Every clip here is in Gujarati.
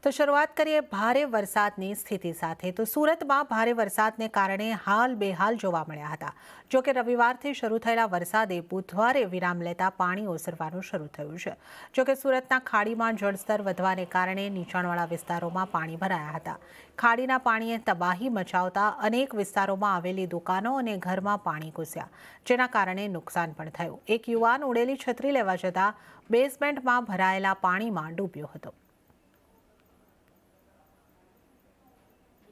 તો શરૂઆત કરીએ ભારે વરસાદની સ્થિતિ સાથે। તો સુરતમાં ભારે વરસાદને કારણે હાલ બેહાલ જોવા મળ્યા હતા। જો કે રવિવારથી શરૂ થયેલા વરસાદે બુધવારે વિરામ લેતા પાણી ઓસરવાનું શરૂ થયું છે। જો કે સુરતના ખાડીમાં જળસ્તર વધવાને કારણે નીચાણવાળા વિસ્તારોમાં પાણી ભરાયા હતા। ખાડીના પાણીએ તબાહી મચાવતા અનેક વિસ્તારોમાં આવેલી દુકાનો અને ઘરમાં પાણી ઘૂસ્યા, જેના કારણે નુકસાન પણ થયું। એક યુવાન ઉડેલી છત્રી લેવા જતા બેઝમેન્ટમાં ભરાયેલા પાણીમાં ડૂબ્યો હતો।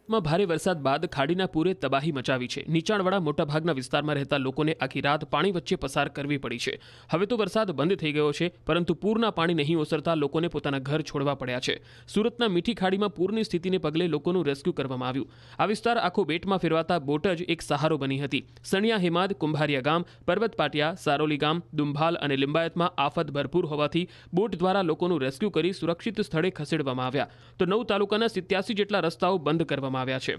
માં ભારે વરસાદ બાદ ખાડીના પૂરે તબાહી મચાવી છે। નીચાણવાળા મોટાભાગના વિસ્તારમાં રહેતા લોકોને આખી રાત પાણી વચ્ચે પસાર કરવી પડી છે। હવે તો વરસાદ બંધ થઈ ગયો છે, પરંતુ પૂરના પાણી નહીં ઓસરતા લોકોને પોતાના ઘર છોડવા પડ્યા છે। સુરતના મીઠી ખાડીમાં પૂરની સ્થિતિને પગલે લોકોનું રેસ્ક્યુ કરવામાં આવ્યું। આ વિસ્તાર આખો બેટમાં ફેરવાતા બોટ જ એક સહારો બની હતી। સણિયા હેમાદ, કુંભારિયા ગામ, પર્વત પાટિયા, સારોલી ગામ, દુંભાલ અને લિંબાયતમાં આફત ભરપૂર હોવાથી બોટ દ્વારા લોકોનું રેસ્ક્યુ કરી સુરક્ષિત સ્થળે ખસેડવામાં આવ્યા। તો 9 તાલુકાના 87 જેટલા રસ્તાઓ બંધ કરવામાં આવ્યા છે।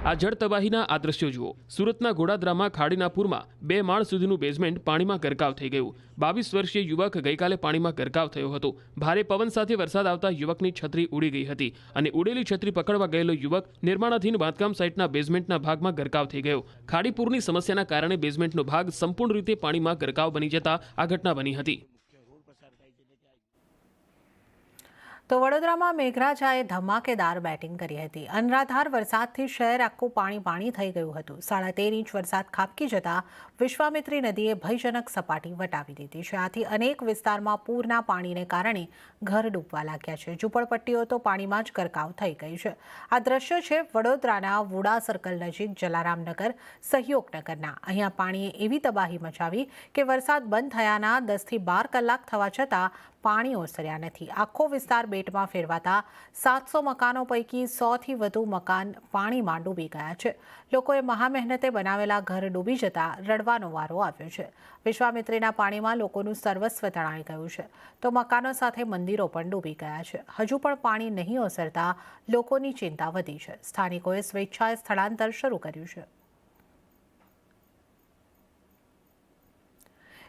આ જળ તબાહીના આ દ્રશ્યો જુઓ। સુરતના ગોડાદરામાં ખાડીના પૂરમાં 2 માળ સુધીનું બેઝમેન્ટ પાણીમાં ગરકાવ થઈ ગયું। 22 વર્ષીય યુવક ગઈકાલે પાણીમાં ગરકાવ થયો હતો। ભારે પવન સાથે વરસાદ આવતા યુવકની છત્રી ઉડી ગઈ હતી અને ઉડેલી છત્રી પકડવા ગયેલો યુવક નિર્માણાધીન બાંધકામ સાઇટના બેઝમેન્ટના ભાગમાં ગરકાવ થઈ ગયો। ખાડી પૂરની સમસ્યાના કારણે બેઝમેન્ટનો ભાગ સંપૂર્ણ રીતે પાણીમાં ગરકાવ બની જતા આ ઘટના બની હતી। તો વડોદરામાં મેઘરાજાએ ધમાકેદાર બેટિંગ કરી હતી। અનરાધાર વરસાદથી શહેર આખું પાણી થઈ ગયું હતું। 13.5 ઇંચ વરસાદ ખાબકી જતા વિશ્વામિત્રી નદીએ ભયજનક સપાટી વટાવી દીધી છે। આથી અનેક વિસ્તારમાં પૂરના પાણીને કારણે ઘર ડૂબવા લાગ્યા છે। ઝૂંપડપટ્ટીઓ તો પાણીમાં જ ગરકાવ થઈ ગઈ છે। આ દ્રશ્યો છે વડોદરાના વુડા સર્કલ નજીક જલારામનગર સહયોગનગરના। અહીંયા પાણીએ એવી તબાહી મચાવી કે વરસાદ બંધ થયાના 10 થી 12 કલાક થવા છતાં પાણી ઓસર્યા નથી। આખો વિસ્તાર બેટમાં ફેરવાતા 700 મકાનો પૈકી 100 થી વધુ મકાન પાણીમાં ડૂબી ગયા છે। લોકોએ મહામહેનતે બનાવેલા ઘર ડૂબી જતા રડવાનો વારો આવ્યો છે। વિશ્વામિત્રીના પાણીમાં લોકોનું સર્વસ્વ તણાઈ ગયું છે, તો મકાનો સાથે મંદિરો પણ ડૂબી ગયા છે। હજુ પણ પાણી નહીં ઓસરતા લોકોની ચિંતા વધી છે। સ્થાનિકોએ સ્વેચ્છાએ સ્થળાંતર શરૂ કર્યું છે।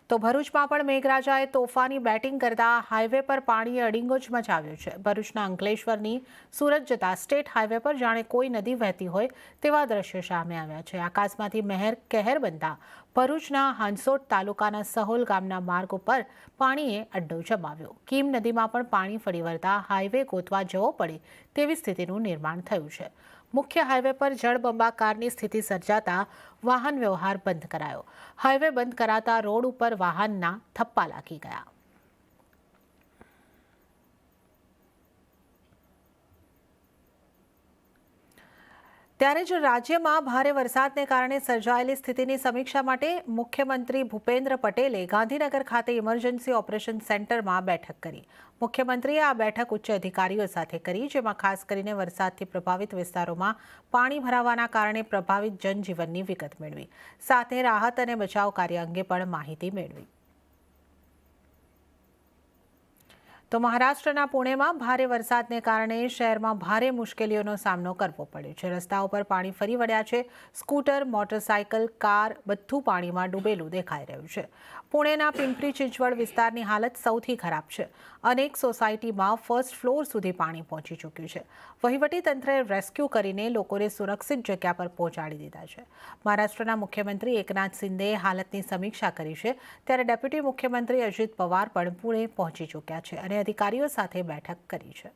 તો ભરૂચમાં પણ મેઘરાજાએ તોફાની બેટિંગ કરતા હાઈવે પર પાણીએ અડીંગો જ મચાવ્યો છે। ભરૂચના અંકલેશ્વરની સુરત જતા સ્ટેટ હાઈવે પર જાણે કોઈ નદી વહેતી હોય તેવા દ્રશ્યો સામે આવ્યા છે। આકાશમાંથી મહેર કહેર બનતા ભરૂચના હાંસોટ તાલુકાના સહોલ ગામના માર્ગ ઉપર પાણીએ અડ્ડો જમાવ્યો। કીમ નદીમાં પણ પાણી ફરી વળતા હાઈવે ગોતવા જવો પડે તેવી સ્થિતિનું નિર્માણ થયું છે। મુખ્ય હાઈવે પર જળબંબાકારની સ્થિતિ સર્જાતા વાહન વ્યવહાર બંધ કરાયો। હાઈવે બંધ કરાતા રોડ ઉપર વાહનના થપ્પા લાગી ગયા। ત્યારે જ રાજ્યમાં ભારે વરસાદને કારણે સર્જાયેલી સ્થિતિની સમીક્ષા માટે મુખ્યમંત્રી ભૂપેન્દ્ર પટેલે ગાંધીનગર ખાતે ઇમરજન્સી ઓપરેશન સેન્ટરમાં બેઠક કરી। મુખ્યમંત્રીએ આ બેઠક ઉચ્ચ અધિકારીઓ સાથે કરી, જેમાં ખાસ કરીને વરસાદથી પ્રભાવિત વિસ્તારોમાં પાણી ભરાવાના કારણે પ્રભાવિત જનજીવનની વિગત મેળવી, સાથે રાહત અને બચાવ કાર્ય અંગે પણ માહિતી મેળવી। તો મહારાષ્ટ્રના પુણેમાં ભારે વરસાદને કારણે શહેરમાં ભારે મુશ્કેલીઓનો સામનો કરવો પડ્યો છે। રસ્તાઓ પર પાણી ફરી વળ્યા છે। સ્કૂટર, મોટરસાયકલ, કાર બધું પાણીમાં ડૂબેલું દેખાઈ રહ્યું છે। પુણેના પિંપરી ચિંચવડ વિસ્તારની હાલત સૌથી ખરાબ છે। અનેક સોસાયટીમાં ફર્સ્ટ ફ્લોર સુધી પાણી પહોંચી ચૂક્યું છે। વહીવટીતંત્રએ રેસ્ક્યુ કરીને લોકોને સુરક્ષિત જગ્યા પર પહોંચાડી દીધા છે। મહારાષ્ટ્રના મુખ્યમંત્રી એકનાથ શિંદેએ હાલતની સમીક્ષા કરી છે, ત્યારે ડેપ્યુટી મુખ્યમંત્રી અજિત પવાર પણ પુણે પહોંચી ચૂક્યા છે અને અધિકારીઓ સાથે બેઠક કરી છે।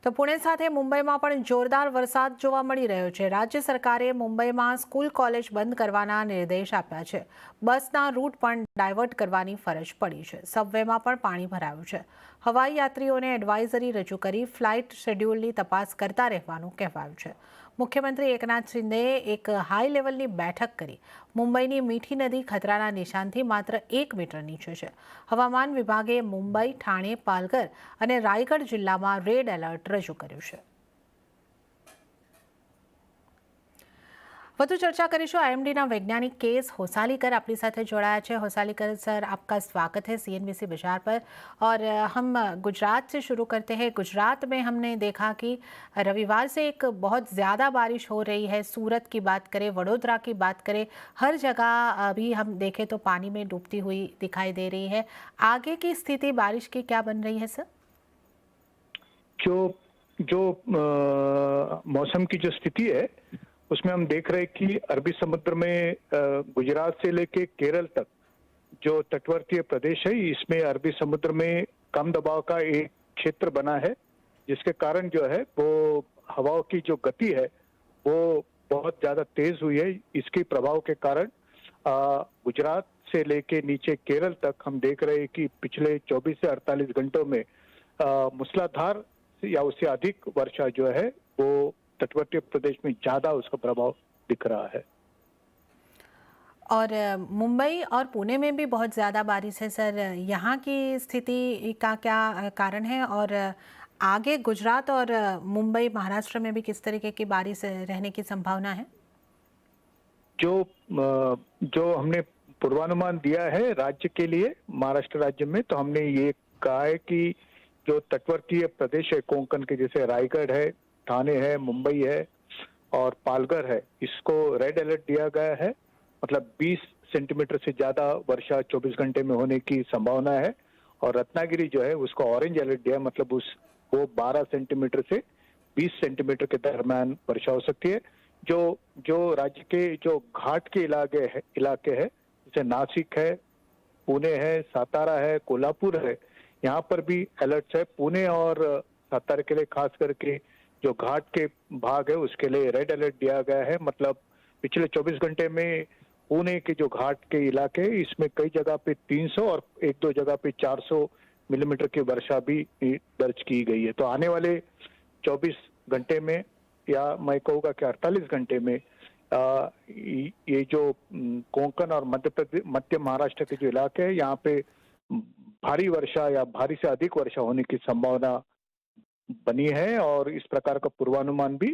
તો પુણે સાથે મુંબઈમાં પણ જોરદાર વરસાદ જોવા મળી રહ્યો છે। રાજ્ય સરકારે મુંબઈમાં સ્કૂલ કોલેજ બંધ કરવાના નિર્દેશ આપ્યા છે। બસના રૂટ પણ ડાયવર્ટ કરવાની ફરજ પડી છે। સબવેમાં પણ પાણી ભરાયું છે। હવાઈ યાત્રીઓને એડવાઇઝરી રજૂ કરી ફ્લાઇટ શેડ્યુલની તપાસ કરતા રહેવાનું કહેવાયું છે। મુખ્યમંત્રી એકનાથ શિંદેએ એક હાઈ લેવલની બેઠક કરી। મુંબઈની મીઠી નદી ખતરાના નિશાનથી માત્ર 1 મીટર નીચે છે। હવામાન વિભાગે મુંબઈ, ઠાણે, પાલઘર અને રાયગઢ જિલ્લામાં રેડ એલર્ટ રજૂ કર્યું છે। વધુ चर्चा કરીશું આઈએમડીના वैज्ञानिक केस होसालीकर अपनी साथ जोड़ाया है। होसालीकर सर, आपका स्वागत है सीएनबीसी विचार पर। और हम गुजरात से शुरू करते हैं। गुजरात में हमने देखा कि रविवार से एक बहुत ज़्यादा बारिश हो रही है। सूरत की बात करें, वडोदरा की बात करें, हर जगह अभी हम देखें तो पानी में डूबती हुई दिखाई दे रही है। आगे की स्थिति बारिश की क्या बन रही है सर? जो जो मौसम की जो स्थिति है उसमें हम देख रहे हैं कि अरबी समुद्र में गुजरात से लेके केरल तक जो तटवर्तीय प्रदेश है, इसमें अरबी समुद्र में कम दबाव का एक क्षेत्र बना है, जिसके कारण जो है वो हवाओं की जो गति है वो बहुत ज्यादा तेज हुई है। इसके प्रभाव के कारण गुजरात से लेके नीचे केरल तक हम देख रहे हैं कि पिछले 24 से 48 घंटों में मूसलाधार या उससे अधिक वर्षा जो है वो तटवर्तीय प्रदेश में ज्यादा उसका प्रभाव दिख रहा है। और मुंबई और पुणे में भी बहुत ज़्यादा बारिश है सर। यहाँ की स्थिति का क्या कारण है? और आगे गुजरात और मुंबई, महाराष्ट्र में भी किस तरीके की बारिश रहने की संभावना है? जो हमने पूर्वानुमान दिया है राज्य के लिए, महाराष्ट्र राज्य में, तो हमने ये कहा है कि जो तटवर्तीय प्रदेश है कोंकण के, जैसे रायगढ़ है, ठाणे है, मुंबई है और पालघर है, इसको रेड अलर्ट दिया गया है। मतलब 20 सेंटीमीटर से ज्यादा वर्षा 24 घंटे में होने की संभावना है। और रत्नागिरी जो है उसको ऑरेंज अलर्ट दिया, मतलब वो 12 सेंटीमीटर से 20 सेंटीमीटर के दरम्यान वर्षा हो सकती है। जो राज्य के जो घाट के इलाके है जैसे नासिक है, पुणे है, सातारा है, कोल्हापुर है, यहाँ पर भी अलर्ट है। पुणे और सातारा के लिए खास करके जो घाट के भाग है उसके लिए रेड अलर्ट दिया गया है। मतलब पिछले 24 घंटे में पुणे के जो घाट के इलाके हैं, इसमें कई जगह पे 300 और एक दो जगह पे 400 मिलीमीटर की वर्षा भी दर्ज की गई है। तो आने वाले 24 घंटे में, या मैं कहूँगा कि 48 घंटे में, ये जो कोंकण और मध्य महाराष्ट्र के जो इलाके हैं, यहाँ पे भारी वर्षा या भारी से अधिक वर्षा होने की संभावना बनी है और इस प्रकार का पूर्वानुमान भी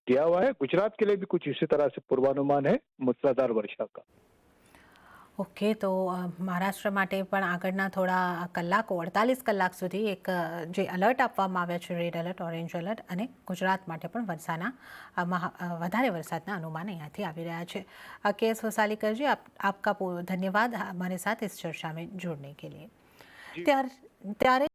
दिया हुआ है। गुजरात के लिए भी कुछ इसी तरह से पूर्वानुमान है मूसलाधार वर्षा का। ઓકે, તો મહારાષ્ટ્ર માટે પણ આગળના થોડા કલાકો, 48 કલાક સુધી એક જે અલર્ટ આપવામાં આવ્યા છે, રેડ અલર્ટ, ઓરેન્જ અલર્ટ, અને ગુજરાત માટે પણ વધારે વરસાદના અનુમાન અહીંયાથી આવી રહ્યા છે। કેએસ હોસાલીકરજી, आपका धन्यवाद हमारे साथ इस चर्चा में जुड़ने के लिए। ત્યારે